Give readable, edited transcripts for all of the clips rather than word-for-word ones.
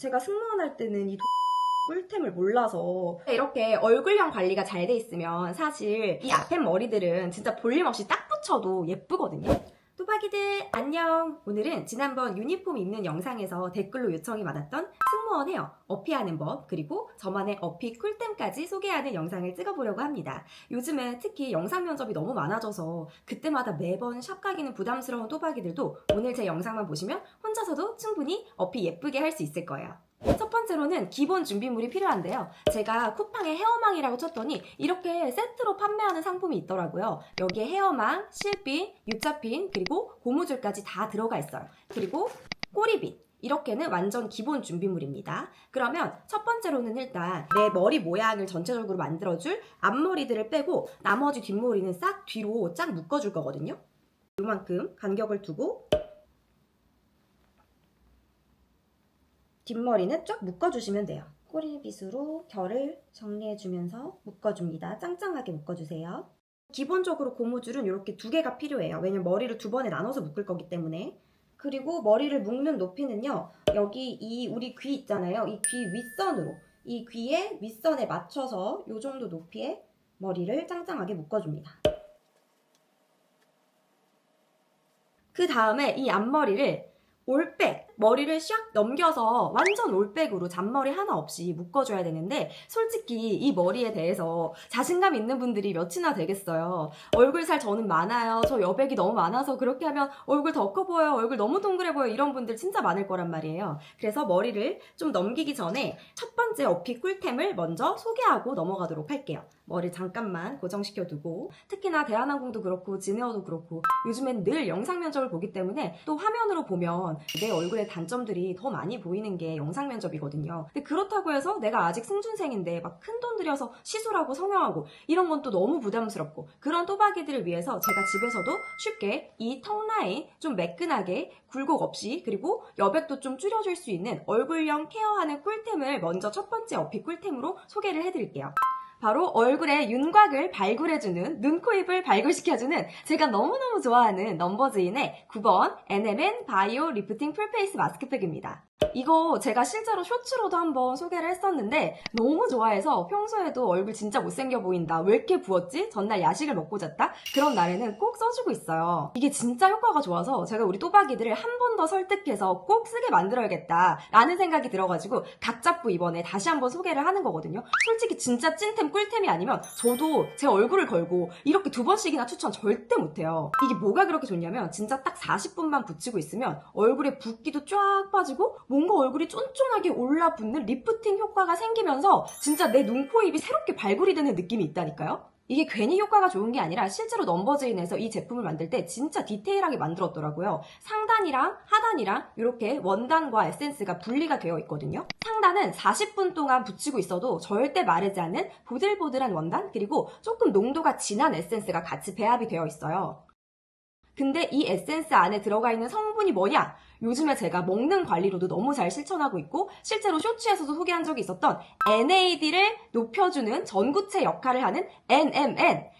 제가 승무원 할 때는 이 꿀템을 몰라서 이렇게 얼굴형 관리가 잘 돼 있으면 사실 이 앞에 머리들은 진짜 볼륨 없이 딱 붙여도 예쁘거든요. 또박이들 안녕! 오늘은 지난번 유니폼 입는 영상에서 댓글로 요청이 많았던 승무원 헤어, 어피하는 법, 그리고 저만의 어피 꿀템까지 소개하는 영상을 찍어보려고 합니다. 요즘에 특히 영상 면접이 너무 많아져서 그때마다 매번 샵 가기는 부담스러운 또박이들도 오늘 제 영상만 보시면 혼자서도 충분히 어피 예쁘게 할 수 있을 거예요. 첫 번째로는 기본 준비물이 필요한데요. 제가 쿠팡에 헤어망이라고 쳤더니 이렇게 세트로 판매하는 상품이 있더라고요. 여기에 헤어망, 실핀, U자핀, 그리고 고무줄까지 다 들어가 있어요. 그리고 꼬리빗. 이렇게는 완전 기본 준비물입니다. 그러면 첫 번째로는 일단 내 머리 모양을 전체적으로 만들어줄 앞머리들을 빼고 나머지 뒷머리는 싹 뒤로 쫙 묶어줄 거거든요. 이만큼 간격을 두고 뒷머리는 쫙 묶어주시면 돼요. 꼬리빗으로 결을 정리해주면서 묶어줍니다. 짱짱하게 묶어주세요. 기본적으로 고무줄은 이렇게 2개가 필요해요. 왜냐면 머리를 2번에 나눠서 묶을 거기 때문에. 그리고 머리를 묶는 높이는요. 여기 우리 귀 있잖아요. 이 귀 윗선으로, 이 귀의 윗선에 맞춰서 이 정도 높이의 머리를 짱짱하게 묶어줍니다. 그 다음에 이 앞머리를 올백, 머리를 샥 넘겨서 완전 올백으로 잔머리 하나 없이 묶어줘야 되는데 솔직히 이 머리에 대해서 자신감 있는 분들이 몇이나 되겠어요. 얼굴살 저는 많아요. 저 여백이 너무 많아서 그렇게 하면 얼굴 더 커 보여요. 얼굴 너무 동그래 보여요. 이런 분들 진짜 많을 거란 말이에요. 그래서 머리를 좀 넘기기 전에 첫 번째 어피 꿀템을 먼저 소개하고 넘어가도록 할게요. 머리 잠깐만 고정시켜두고 특히나 대한항공도 그렇고 진에어도 그렇고 요즘엔 늘 영상 면접을 보기 때문에 또 화면으로 보면 내 얼굴의 단점들이 더 많이 보이는 게 영상 면접이거든요. 근데 그렇다고 해서 내가 아직 승준생인데 막 큰돈 들여서 시술하고 성형하고 이런 건 또 너무 부담스럽고 그런 또박이들을 위해서 제가 집에서도 쉽게 이 턱 라인 좀 매끈하게 굴곡 없이 그리고 여백도 좀 줄여줄 수 있는 얼굴형 케어하는 꿀템을 먼저 첫 번째 어피 꿀템으로 소개를 해드릴게요. 바로 얼굴에 윤곽을 발굴해주는, 눈, 코, 입을 발굴시켜주는 제가 너무너무 좋아하는 넘버즈인의 9번 NMN 바이오 리프팅 풀페이스 마스크팩입니다. 이거 제가 실제로 쇼츠로도 한번 소개를 했었는데 너무 좋아해서 평소에도 얼굴 진짜 못생겨 보인다, 왜 이렇게 부었지? 전날 야식을 먹고 잤다? 그런 날에는 꼭 써주고 있어요. 이게 진짜 효과가 좋아서 제가 우리 또박이들을 한 번 더 설득해서 꼭 쓰게 만들어야겠다 라는 생각이 들어가지고 각 잡고 이번에 다시 한번 소개를 하는 거거든요. 솔직히 진짜 찐템 꿀템이 아니면 저도 제 얼굴을 걸고 이렇게 2번씩이나 추천 절대 못해요. 이게 뭐가 그렇게 좋냐면 진짜 딱 40분만 붙이고 있으면 얼굴에 붓기도 쫙 빠지고 뭔가 얼굴이 쫀쫀하게 올라붙는 리프팅 효과가 생기면서 진짜 내 눈, 코, 입이 새롭게 발굴이 되는 느낌이 있다니까요. 이게 괜히 효과가 좋은 게 아니라 실제로 넘버즈인에서 이 제품을 만들 때 진짜 디테일하게 만들었더라고요. 상단이랑 하단이랑 이렇게 원단과 에센스가 분리가 되어 있거든요. 상단은 40분 동안 붙이고 있어도 절대 마르지 않는 보들보들한 원단 그리고 조금 농도가 진한 에센스가 같이 배합이 되어 있어요. 근데 이 에센스 안에 들어가 있는 성분이 뭐냐? 요즘에 제가 먹는 관리로도 너무 잘 실천하고 있고 실제로 쇼츠에서도 소개한 적이 있었던 NAD를 높여주는 전구체 역할을 하는 NMN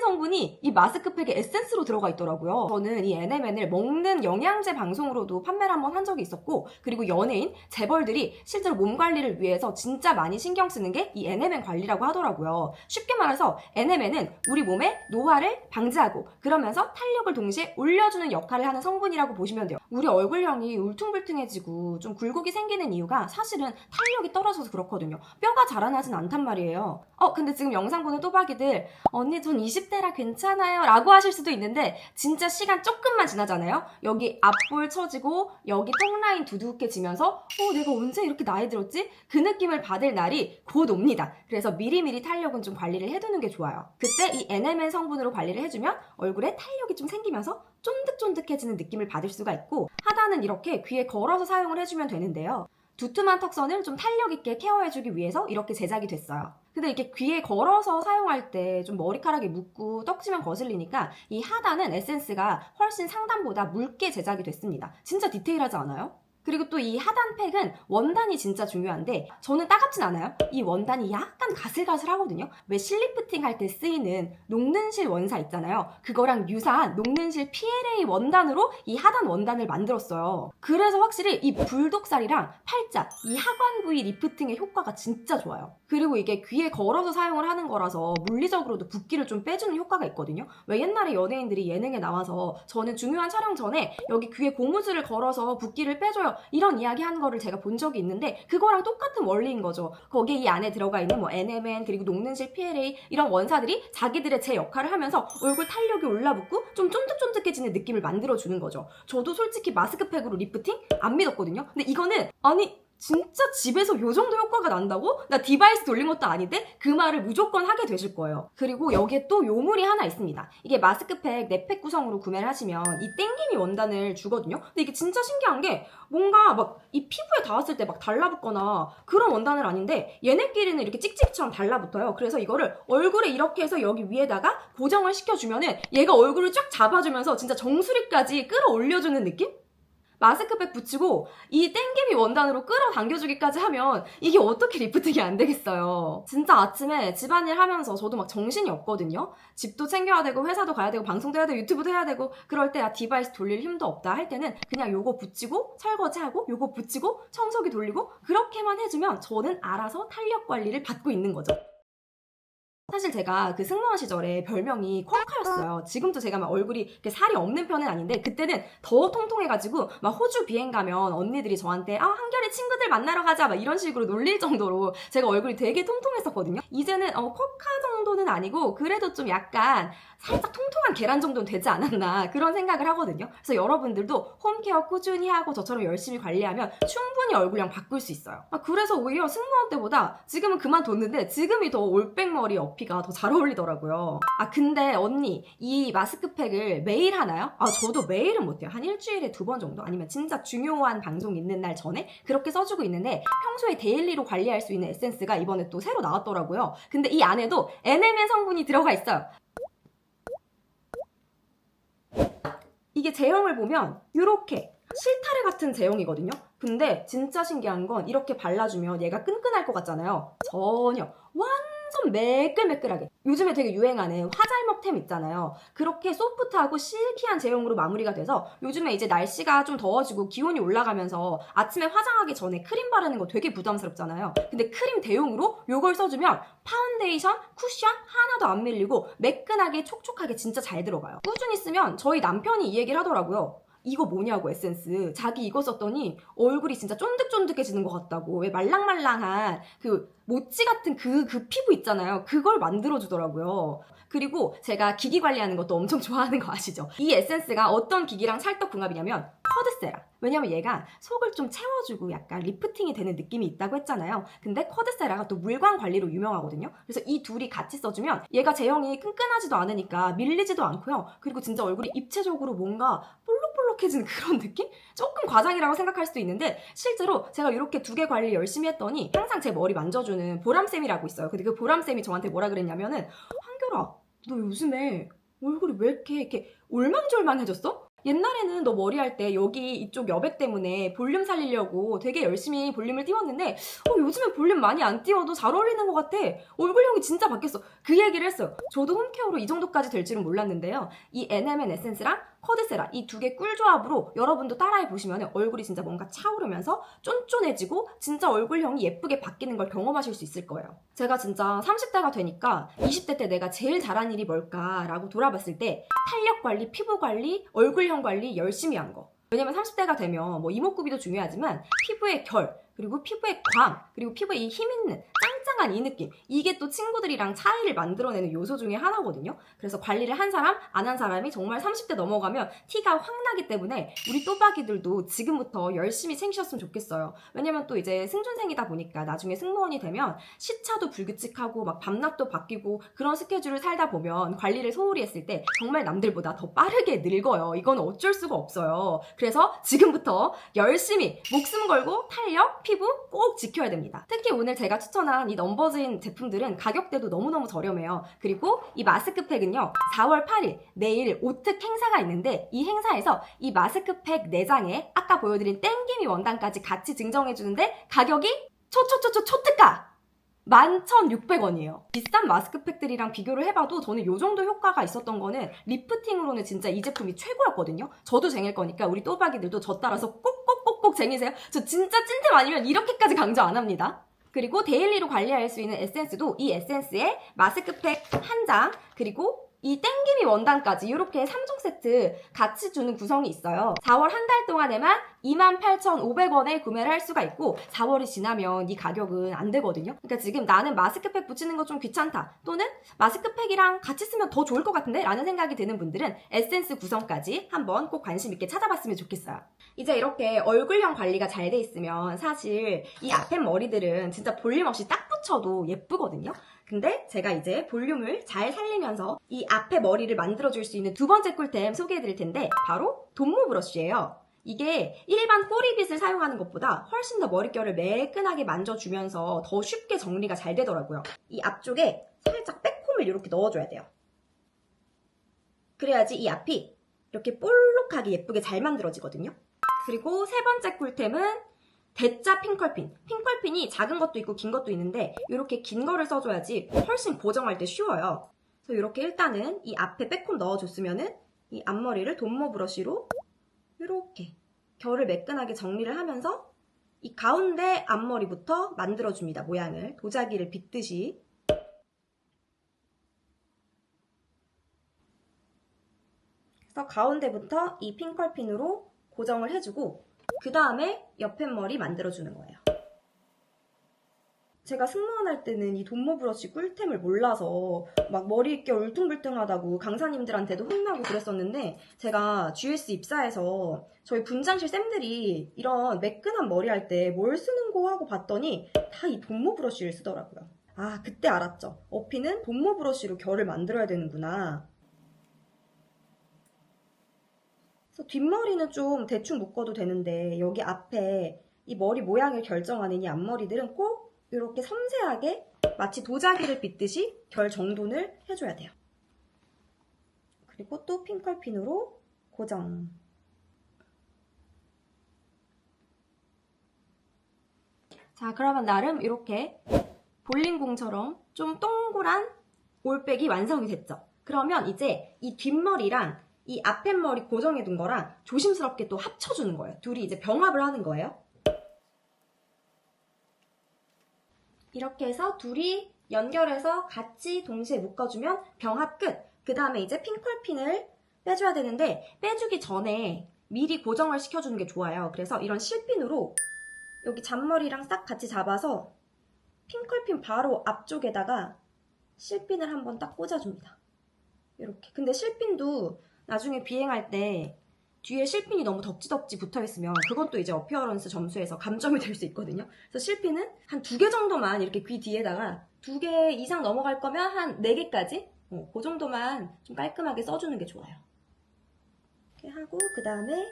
성분이 이 마스크팩의 에센스로 들어가 있더라고요. 저는 이 NMN을 먹는 영양제 방송으로도 판매를 한번 한 적이 있었고 그리고 연예인, 재벌들이 실제로 몸 관리를 위해서 진짜 많이 신경 쓰는 게 이 NMN 관리라고 하더라고요. 쉽게 말해서 NMN은 우리 몸의 노화를 방지하고 그러면서 탄력을 동시에 올려주는 역할을 하는 성분이라고 보시면 돼요. 우리 얼굴형이 울퉁불퉁해지고 좀 굴곡이 생기는 이유가 사실은 탄력이 떨어져서 그렇거든요. 뼈가 자라나진 않단 말이에요. 근데 지금 영상 보는 또박이들 언니 전 20대라 괜찮아요 라고 하실 수도 있는데 진짜 시간 조금만 지나잖아요. 여기 앞볼 처지고 여기 턱라인 두둑해지면서 내가 언제 이렇게 나이 들었지? 그 느낌을 받을 날이 곧 옵니다. 그래서 미리미리 탄력은 좀 관리를 해두는 게 좋아요. 그때 이 NMN 성분으로 관리를 해주면 얼굴에 탄력이 좀 생기면서 쫀득쫀득해지는 느낌을 받을 수가 있고 하단은 이렇게 귀에 걸어서 사용을 해주면 되는데요. 두툼한 턱선을 좀 탄력 있게 케어해주기 위해서 이렇게 제작이 됐어요. 근데 이렇게 귀에 걸어서 사용할 때 좀 머리카락이 묻고 떡지면 거슬리니까 이 하단은 에센스가 훨씬 상단보다 묽게 제작이 됐습니다. 진짜 디테일하지 않아요? 그리고 또 이 하단 팩은 원단이 진짜 중요한데 저는 따갑진 않아요. 이 원단이 약간 가슬가슬하거든요. 왜 실리프팅 할 때 쓰이는 녹는실 원사 있잖아요. 그거랑 유사한 녹는실 PLA 원단으로 이 하단 원단을 만들었어요. 그래서 확실히 이 불독살이랑 팔자, 이 하관 부위 리프팅의 효과가 진짜 좋아요. 그리고 이게 귀에 걸어서 사용을 하는 거라서 물리적으로도 붓기를 좀 빼주는 효과가 있거든요. 왜 옛날에 연예인들이 예능에 나와서 저는 중요한 촬영 전에 여기 귀에 고무줄을 걸어서 붓기를 빼줘요 이런 이야기 하는 거를 제가 본 적이 있는데 그거랑 똑같은 원리인 거죠. 거기에 이 안에 들어가 있는 뭐 NMN 그리고 녹는실 PLA 이런 원사들이 자기들의 제 역할을 하면서 얼굴 탄력이 올라붙고 좀 쫀득쫀득해지는 느낌을 만들어주는 거죠. 저도 솔직히 마스크팩으로 리프팅 안 믿었거든요. 근데 이거는 아니 진짜 집에서 요 정도 효과가 난다고? 나 디바이스 돌린 것도 아닌데 그 말을 무조건 하게 되실 거예요. 그리고 여기에 또 요물이 하나 있습니다. 이게 마스크팩 4팩 구성으로 구매를 하시면 이 땡김이 원단을 주거든요. 근데 이게 진짜 신기한 게 뭔가 막 이 피부에 닿았을 때 막 달라붙거나 그런 원단은 아닌데 얘네끼리는 이렇게 찍찍이처럼 달라붙어요. 그래서 이거를 얼굴에 이렇게 해서 여기 위에다가 고정을 시켜주면은 얘가 얼굴을 쫙 잡아주면서 진짜 정수리까지 끌어올려주는 느낌? 마스크팩 붙이고 이 땡김이 원단으로 끌어당겨주기까지 하면 이게 어떻게 리프팅이 안 되겠어요. 진짜 아침에 집안일 하면서 저도 막 정신이 없거든요. 집도 챙겨야 되고 회사도 가야 되고 방송도 해야 되고 유튜브도 해야 되고 그럴 때 디바이스 돌릴 힘도 없다 할 때는 그냥 요거 붙이고 설거지하고 요거 붙이고 청소기 돌리고 그렇게만 해주면 저는 알아서 탄력 관리를 받고 있는 거죠. 사실 제가 그 승무원 시절에 별명이 콩카였어요. 지금도 제가 막 얼굴이 이렇게 살이 없는 편은 아닌데 그때는 더 통통해가지고 막 호주 비행 가면 언니들이 저한테 한결에 친구들 만나러 가자 막 이런 식으로 놀릴 정도로 제가 얼굴이 되게 통통했었거든요. 이제는 콩카 정도는 아니고 그래도 좀 약간 살짝 통통한 계란 정도는 되지 않았나 그런 생각을 하거든요. 그래서 여러분들도 홈케어 꾸준히 하고 저처럼 열심히 관리하면 충분히 얼굴형 바꿀 수 있어요. 그래서 오히려 승무원 때보다 지금은 그만뒀는데 지금이 더 올백머리 어피가 더 잘 어울리더라고요. 근데 언니 이 마스크팩을 매일 하나요? 저도 매일은 못해요. 한 일주일에 2번 정도 아니면 진짜 중요한 방송 있는 날 전에 그렇게 써주고 있는데 평소에 데일리로 관리할 수 있는 에센스가 이번에 또 새로 나왔더라고요. 근데 이 안에도 NMN 성분이 들어가 있어요. 이게 제형을 보면 이렇게 실타래 같은 제형이거든요. 근데 진짜 신기한 건 이렇게 발라주면 얘가 끈끈할 것 같잖아요. 전혀 완전 매끌매끌하게 요즘에 되게 유행하는 화잘먹템 있잖아요. 그렇게 소프트하고 실키한 제형으로 마무리가 돼서 요즘에 이제 날씨가 좀 더워지고 기온이 올라가면서 아침에 화장하기 전에 크림 바르는 거 되게 부담스럽잖아요. 근데 크림 대용으로 요걸 써주면 파운데이션, 쿠션 하나도 안 밀리고 매끈하게 촉촉하게 진짜 잘 들어가요. 꾸준히 쓰면 저희 남편이 이 얘기를 하더라고요. 이거 뭐냐고 에센스 자기 이거 썼더니 얼굴이 진짜 쫀득쫀득해지는 것 같다고. 왜 말랑말랑한 그 모찌 같은 그 피부 있잖아요. 그걸 만들어주더라고요. 그리고 제가 기기 관리하는 것도 엄청 좋아하는 거 아시죠? 이 에센스가 어떤 기기랑 찰떡궁합이냐면 쿼드세라. 왜냐면 얘가 속을 좀 채워주고 약간 리프팅이 되는 느낌이 있다고 했잖아요. 근데 쿼드세라가 또 물광 관리로 유명하거든요. 그래서 이 둘이 같이 써주면 얘가 제형이 끈끈하지도 않으니까 밀리지도 않고요. 그리고 진짜 얼굴이 입체적으로 뭔가 볼록볼록해지는 그런 느낌? 조금 과장이라고 생각할 수도 있는데 실제로 제가 이렇게 2개 관리 열심히 했더니 항상 제 머리 만져주는 보람쌤이라고 있어요. 근데 그 보람쌤이 저한테 뭐라 그랬냐면은 한결아 너 요즘에 얼굴이 왜 이렇게 올망졸망해졌어? 옛날에는 너 머리할 때 여기 이쪽 여백 때문에 볼륨 살리려고 되게 열심히 볼륨을 띄웠는데 요즘에 볼륨 많이 안 띄워도 잘 어울리는 것 같아. 얼굴형이 진짜 바뀌었어. 그 얘기를 했어요. 저도 홈케어로 이 정도까지 될 줄은 몰랐는데요. 이 NMN 에센스랑 쿼드세라 이 2개 꿀조합으로 여러분도 따라해 보시면 얼굴이 진짜 뭔가 차오르면서 쫀쫀해지고 진짜 얼굴형이 예쁘게 바뀌는 걸 경험하실 수 있을 거예요. 제가 진짜 30대가 되니까 20대 때 내가 제일 잘한 일이 뭘까라고 돌아봤을 때 탄력 관리, 피부 관리, 얼굴형 관리 열심히 한 거. 왜냐면 30대가 되면 뭐 이목구비도 중요하지만 피부의 결, 그리고 피부의 광, 그리고 피부에 이 힘 있는 짱짱한 이 느낌, 이게 또 친구들이랑 차이를 만들어내는 요소 중에 하나거든요. 그래서 관리를 한 사람, 안 한 사람이 정말 30대 넘어가면 티가 확 나기 때문에 우리 또박이들도 지금부터 열심히 챙기셨으면 좋겠어요. 왜냐면 또 이제 승준생이다 보니까 나중에 승무원이 되면 시차도 불규칙하고 막 밤낮도 바뀌고 그런 스케줄을 살다 보면 관리를 소홀히 했을 때 정말 남들보다 더 빠르게 늙어요. 이건 어쩔 수가 없어요. 그래서 지금부터 열심히 목숨 걸고 탄력, 피부 꼭 지켜야 됩니다. 특히 오늘 제가 추천한 이 이 넘버즈인 제품들은 가격대도 너무너무 저렴해요. 그리고 이 마스크팩은요, 4월 8일 내일 오특 행사가 있는데 이 행사에서 이 마스크팩 4장에 아까 보여드린 땡기미 원단까지 같이 증정해주는데 가격이 초특가! 11,600원이에요. 비싼 마스크팩들이랑 비교를 해봐도 저는 이 정도 효과가 있었던 거는 리프팅으로는 진짜 이 제품이 최고였거든요. 저도 쟁일 거니까 우리 또박이들도 저 따라서 꼭꼭꼭꼭 쟁이세요. 저 진짜 찐템 아니면 이렇게까지 강조 안 합니다. 그리고 데일리로 관리할 수 있는 에센스도 이 에센스에 마스크팩 1장 그리고 이 땡기미 원단까지 이렇게 3종 세트 같이 주는 구성이 있어요. 4월 한 달 동안에만 28,500원에 구매를 할 수가 있고 4월이 지나면 이 가격은 안 되거든요. 그러니까 지금 나는 마스크팩 붙이는 거 좀 귀찮다 또는 마스크팩이랑 같이 쓰면 더 좋을 것 같은데 라는 생각이 드는 분들은 에센스 구성까지 한번 꼭 관심 있게 찾아봤으면 좋겠어요. 이제 이렇게 얼굴형 관리가 잘 돼 있으면 사실 이 앞에 머리들은 진짜 볼륨 없이 딱 붙여도 예쁘거든요. 근데 제가 이제 볼륨을 잘 살리면서 이 앞에 머리를 만들어줄 수 있는 두 번째 꿀템 소개해드릴 텐데 바로 돈모 브러쉬예요. 이게 일반 꼬리빗을 사용하는 것보다 훨씬 더 머릿결을 매끈하게 만져주면서 더 쉽게 정리가 잘 되더라고요. 이 앞쪽에 살짝 백홈을 이렇게 넣어줘야 돼요. 그래야지 이 앞이 이렇게 볼록하게 예쁘게 잘 만들어지거든요. 그리고 세 번째 꿀템은 대짜 핑컬핀. 핑컬핀이 작은 것도 있고 긴 것도 있는데 이렇게 긴 거를 써줘야지 훨씬 고정할 때 쉬워요. 그래서 이렇게 일단은 이 앞에 백홈 넣어줬으면은 이 앞머리를 돈모 브러쉬로 이렇게 결을 매끈하게 정리를 하면서 이 가운데 앞머리부터 만들어줍니다. 모양을 도자기를 빗듯이. 그래서 가운데부터 이 핑컬핀으로 고정을 해주고 그 다음에 옆에 머리 만들어주는 거예요. 제가 승무원 할 때는 이 돈모 브러쉬 꿀템을 몰라서 막 머릿결 울퉁불퉁하다고 강사님들한테도 혼나고 그랬었는데 제가 GS 입사해서 저희 분장실 쌤들이 이런 매끈한 머리 할 때 뭘 쓰는 거 하고 봤더니 다 이 돈모 브러쉬를 쓰더라고요. 아, 그때 알았죠. 어피는 돈모 브러쉬로 결을 만들어야 되는구나. 그래서 뒷머리는 좀 대충 묶어도 되는데 여기 앞에 이 머리 모양을 결정하는 이 앞머리들은 꼭 이렇게 섬세하게 마치 도자기를 빗듯이 결 정돈을 해줘야 돼요. 그리고 또 핑컬핀으로 고정. 자, 그러면 나름 이렇게 볼링공처럼 좀 동그란 올백이 완성이 됐죠. 그러면 이제 이 뒷머리랑 이 앞에 머리 고정해둔 거랑 조심스럽게 또 합쳐주는 거예요. 둘이 이제 병합을 하는 거예요. 이렇게 해서 둘이 연결해서 같이 동시에 묶어주면 병합 끝. 그 다음에 이제 핑컬핀을 빼줘야 되는데 빼주기 전에 미리 고정을 시켜주는 게 좋아요. 그래서 이런 실핀으로 여기 잔머리랑 싹 같이 잡아서 핑컬핀 바로 앞쪽에다가 실핀을 한번 딱 꽂아줍니다. 이렇게. 근데 실핀도 나중에 비행할 때 뒤에 실핀이 너무 덕지덕지 붙어있으면 그건 또 이제 어피어런스 점수에서 감점이 될 수 있거든요. 그래서 실핀은 한 2개 정도만 이렇게 귀 뒤에다가 2개 이상 넘어갈 거면 한 4개까지 그 정도만 좀 깔끔하게 써주는 게 좋아요. 이렇게 하고 그 다음에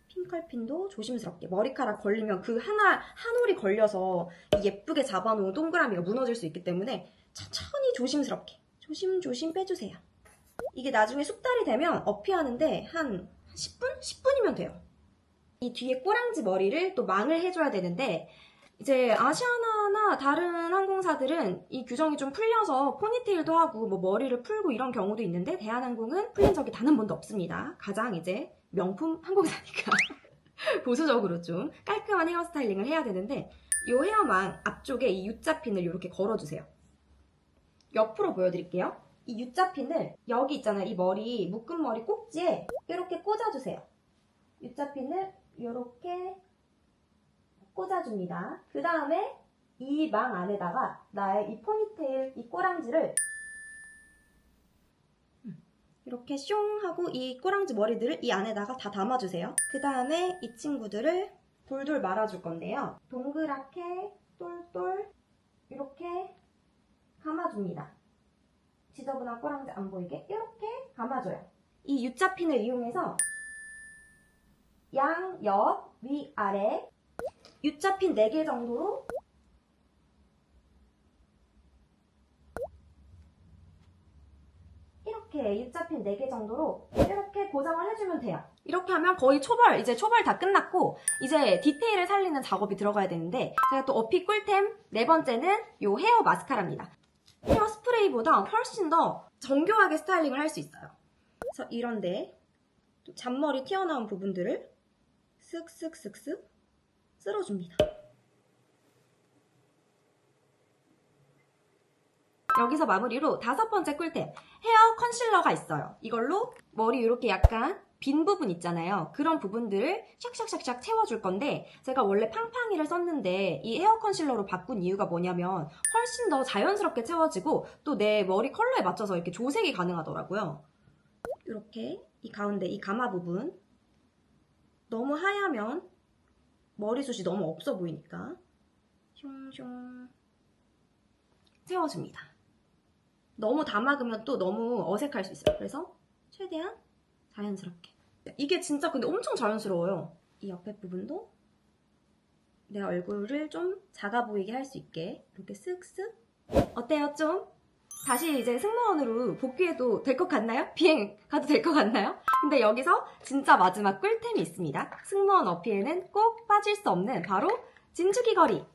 핑컬핀도 조심스럽게 머리카락 걸리면 그 한 올이 걸려서 예쁘게 잡아놓은 동그라미가 무너질 수 있기 때문에 천천히 조심스럽게 조심조심 빼주세요. 이게 나중에 숙달이 되면 어피하는데 한 10분? 10분이면 돼요. 이 뒤에 꼬랑지 머리를 또 망을 해줘야 되는데 이제 아시아나나 다른 항공사들은 이 규정이 좀 풀려서 포니테일도 하고 뭐 머리를 풀고 이런 경우도 있는데 대한항공은 풀린 적이 단 한 번도 없습니다. 가장 이제 명품 항공사니까 보수적으로 좀 깔끔한 헤어스타일링을 해야 되는데 이 헤어망 앞쪽에 이 U자핀을 이렇게 걸어주세요. 옆으로 보여드릴게요. 이 U자핀을 여기 있잖아요. 이 머리, 묶은 머리 꼭지에 이렇게 꽂아주세요. U자핀을 이렇게 꽂아줍니다. 그 다음에 이 망 안에다가 나의 이 포니테일, 이 꼬랑지를 이렇게 숑 하고 이 꼬랑지 머리들을 이 안에다가 다 담아주세요. 그 다음에 이 친구들을 돌돌 말아줄 건데요. 동그랗게 똘똘 이렇게 감아줍니다. 지저분한 꼬랑지 안 보이게 이렇게 감아줘요. 이 U자핀을 이용해서 양, 옆, 위, 아래 U자핀 4개 정도로 이렇게 입 잡힌 4개 정도로 이렇게 고정을 해주면 돼요. 이렇게 하면 거의 이제 초벌 다 끝났고 이제 디테일을 살리는 작업이 들어가야 되는데 제가 또 어피 꿀템 4번째는 요 헤어 마스카라입니다. 헤어 스프레이보다 훨씬 더 정교하게 스타일링을 할 수 있어요. 그래서 이런데 또 잔머리 튀어나온 부분들을 쓱쓱쓱쓱 쓸어줍니다. 여기서 마무리로 5번째 꿀템 헤어 컨실러가 있어요. 이걸로 머리 이렇게 약간 빈 부분 있잖아요. 그런 부분들을 샥샥샥샥 채워줄 건데 제가 원래 팡팡이를 썼는데 이 헤어 컨실러로 바꾼 이유가 뭐냐면 훨씬 더 자연스럽게 채워지고 또 내 머리 컬러에 맞춰서 이렇게 조색이 가능하더라고요. 이렇게 이 가운데 이 가마 부분 너무 하얗면 머리숱이 너무 없어 보이니까 슝슝 채워줍니다. 너무 다 막으면 또 너무 어색할 수 있어요. 그래서 최대한 자연스럽게. 이게 진짜 근데 엄청 자연스러워요. 이 옆에 부분도 내 얼굴을 좀 작아 보이게 할 수 있게 이렇게 쓱쓱. 어때요 좀? 다시 이제 승무원으로 복귀해도 될 것 같나요? 비행 가도 될 것 같나요? 근데 여기서 진짜 마지막 꿀템이 있습니다. 승무원 어피에는 꼭 빠질 수 없는 바로 진주기 거리.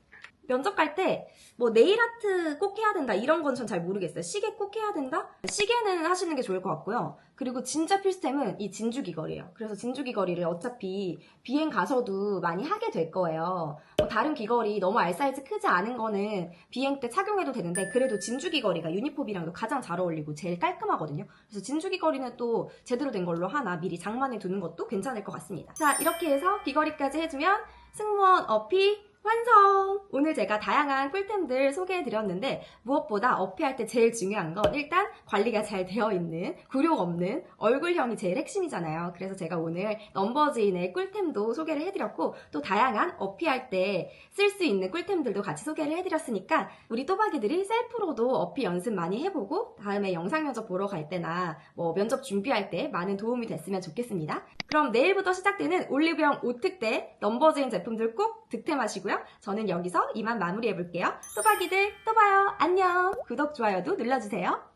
면접 갈 때 뭐 네일 아트 꼭 해야 된다 이런 건 전 잘 모르겠어요. 시계 꼭 해야 된다? 시계는 하시는 게 좋을 것 같고요. 그리고 진짜 필수템은 이 진주 귀걸이에요. 그래서 진주 귀걸이를 어차피 비행 가서도 많이 하게 될 거예요. 다른 귀걸이 너무 알사이즈 크지 않은 거는 비행 때 착용해도 되는데 그래도 진주 귀걸이가 유니폼이랑도 가장 잘 어울리고 제일 깔끔하거든요. 그래서 진주 귀걸이는 또 제대로 된 걸로 하나 미리 장만해 두는 것도 괜찮을 것 같습니다. 자, 이렇게 해서 귀걸이까지 해주면 승무원 어피 완성! 오늘 제가 다양한 꿀템들 소개해드렸는데 무엇보다 어피할 때 제일 중요한 건 일단 관리가 잘 되어 있는 굴욕 없는 얼굴형이 제일 핵심이잖아요. 그래서 제가 오늘 넘버즈인의 꿀템도 소개를 해드렸고 또 다양한 어피할 때 쓸 수 있는 꿀템들도 같이 소개를 해드렸으니까 우리 또박이들이 셀프로도 어피 연습 많이 해보고 다음에 영상 면접 보러 갈 때나 뭐 면접 준비할 때 많은 도움이 됐으면 좋겠습니다. 그럼 내일부터 시작되는 올리브영 5특대 넘버즈인 제품들 꼭 득템하시고요. 저는 여기서 이만 마무리해볼게요. 또박이들 또 봐요. 안녕. 구독, 좋아요도 눌러주세요.